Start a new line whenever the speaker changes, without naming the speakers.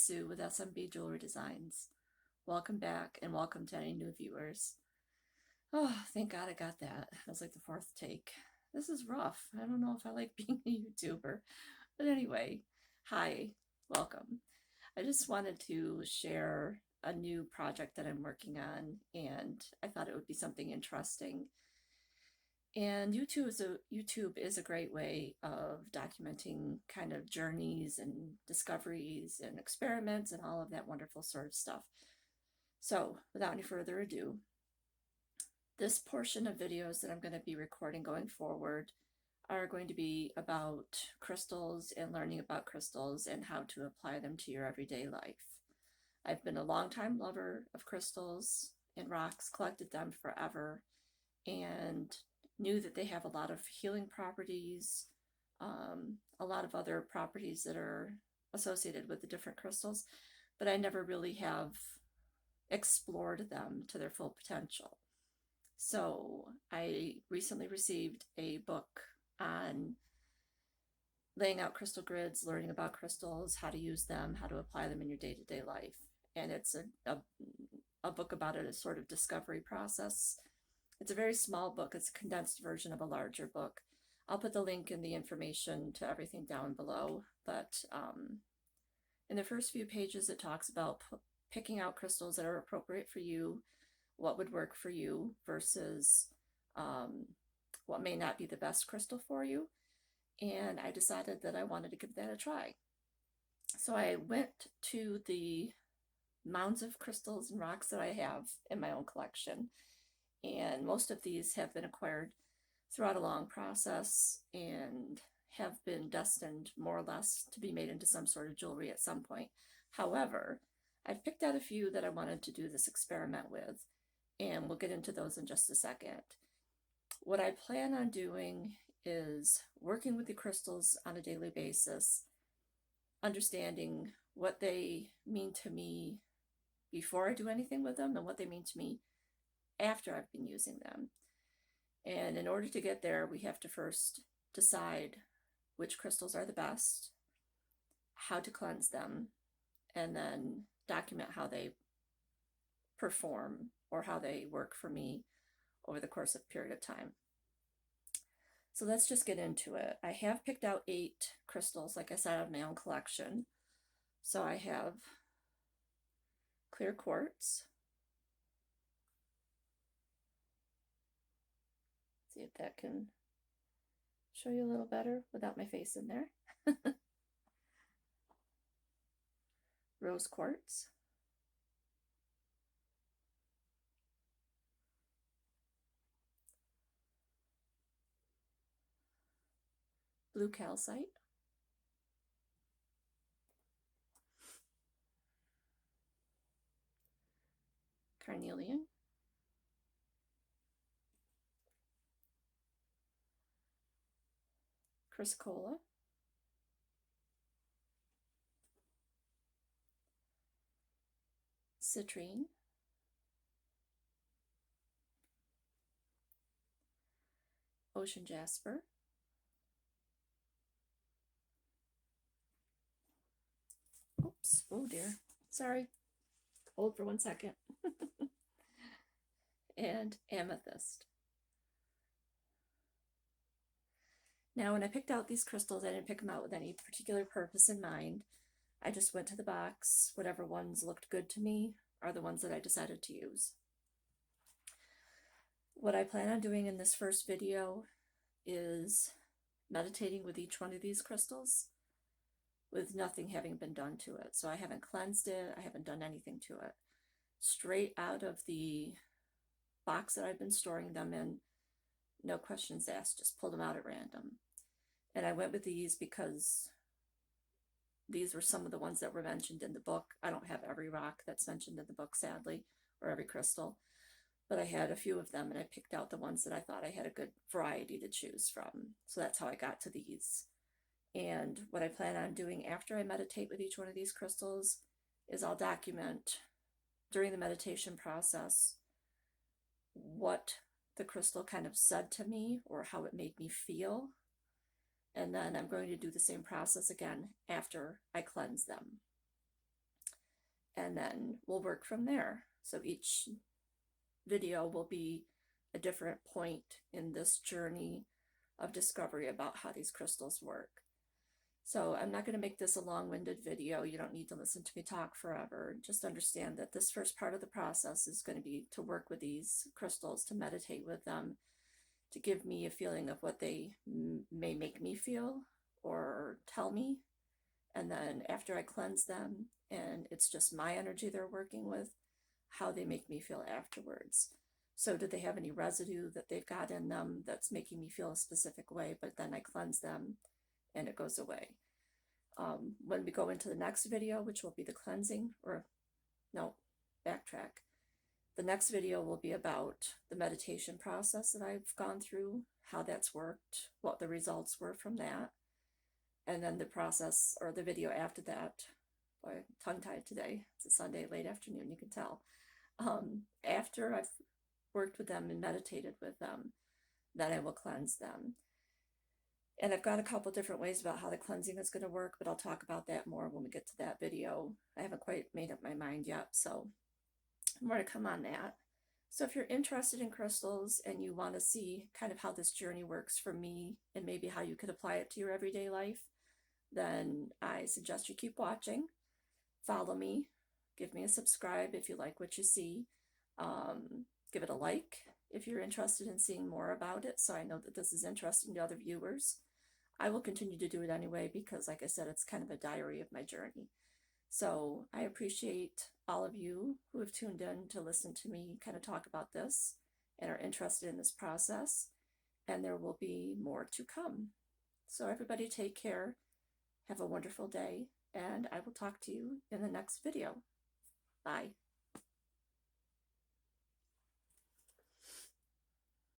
Sue with SMB Jewelry Designs. Welcome back and welcome to any new viewers. Oh, thank God I got that. That was like the fourth take. This is rough. I don't know if I like being a YouTuber. But anyway, hi, welcome. I just wanted to share a new project that I'm working on, and I thought it would be something interesting. And YouTube is a great way of documenting kind of journeys and discoveries and experiments and all of that wonderful sort of stuff. So without any further ado, this portion of videos that I'm going to be recording going forward are going to be about crystals and learning about crystals and how to apply them to your everyday life. I've been a longtime lover of crystals and rocks, collected them forever, and knew that they have a lot of healing properties, a lot of other properties that are associated with the different crystals, but I never really have explored them to their full potential. So I recently received a book on laying out crystal grids, learning about crystals, how to use them, how to apply them in your day-to-day life. And it's a book about it, a sort of discovery process. It's a very small book. It's a condensed version of a larger book. I'll put the link and the information to everything down below. But in the first few pages, it talks about picking out crystals that are appropriate for you, what would work for you versus what may not be the best crystal for you. And I decided that I wanted to give that a try. So I went to the mounds of crystals and rocks that I have in my own collection. And most of these have been acquired throughout a long process and have been destined more or less to be made into some sort of jewelry at some point. However, I've picked out a few that I wanted to do this experiment with, and we'll get into those in just a second. What I plan on doing is working with the crystals on a daily basis, understanding what they mean to me before I do anything with them and what they mean to me after I've been using them. And in order to get there, we have to first decide which crystals are the best, how to cleanse them, and then document how they perform or how they work for me over the course of a period of time. So let's just get into it. I have picked out 8 crystals, like I said, out of my own collection. So I have clear quartz. See if that can show you a little better without my face in there. Rose quartz. Blue calcite. Carnelian. Chrysocolla. Citrine. Ocean jasper. Oops, oh dear, sorry, hold for 1 second. And amethyst. Now, when I picked out these crystals, I didn't pick them out with any particular purpose in mind. I just went to the box. Whatever ones looked good to me are the ones that I decided to use. What I plan on doing in this first video is meditating with each one of these crystals with nothing having been done to it. So I haven't cleansed it, I haven't done anything to it. Straight out of the box that I've been storing them in, no questions asked, just pulled them out at random. And I went with these because these were some of the ones that were mentioned in the book. I don't have every rock that's mentioned in the book, sadly, or every crystal, but I had a few of them and I picked out the ones that I thought I had a good variety to choose from. So that's how I got to these. And what I plan on doing after I meditate with each one of these crystals is I'll document during the meditation process what the crystal kind of said to me or how it made me feel. And then I'm going to do the same process again after I cleanse them. and then we'll work from there. So each video will be a different point in this journey of discovery about how these crystals work. So I'm not going to make this a long-winded video. You don't need to listen to me talk forever. Just understand that this first part of the process is going to be to work with these crystals, to meditate with them, to give me a feeling of what they may make me feel or tell me. And then after I cleanse them and it's just my energy they're working with, how they make me feel afterwards. So do they have any residue that they've got in them that's making me feel a specific way, but then I cleanse them and it goes away. When we go into the next video, which will be the cleansing, or no, backtrack. The next video will be about the meditation process that I've gone through, how that's worked, what the results were from that. And then the process, or the video after that, boy, I'm tongue-tied today. It's a Sunday late afternoon, you can tell. After I've worked with them and meditated with them, then I will cleanse them. And I've got a couple different ways about how the cleansing is going to work, but I'll talk about that more when we get to that video. I haven't quite made up my mind yet, so more to come on that. So if you're interested in crystals and you want to see kind of how this journey works for me and maybe how you could apply it to your everyday life, then I suggest you keep watching. Follow me. Give me a subscribe if you like what you see. Give it a like if you're interested in seeing more about it, so I know that this is interesting to other viewers. I will continue to do it anyway because, like I said, it's kind of a diary of my journey. So I appreciate all of you who have tuned in to listen to me kind of talk about this and are interested in this process, and there will be more to come. So everybody take care, have a wonderful day, and I will talk to you in the next video. Bye.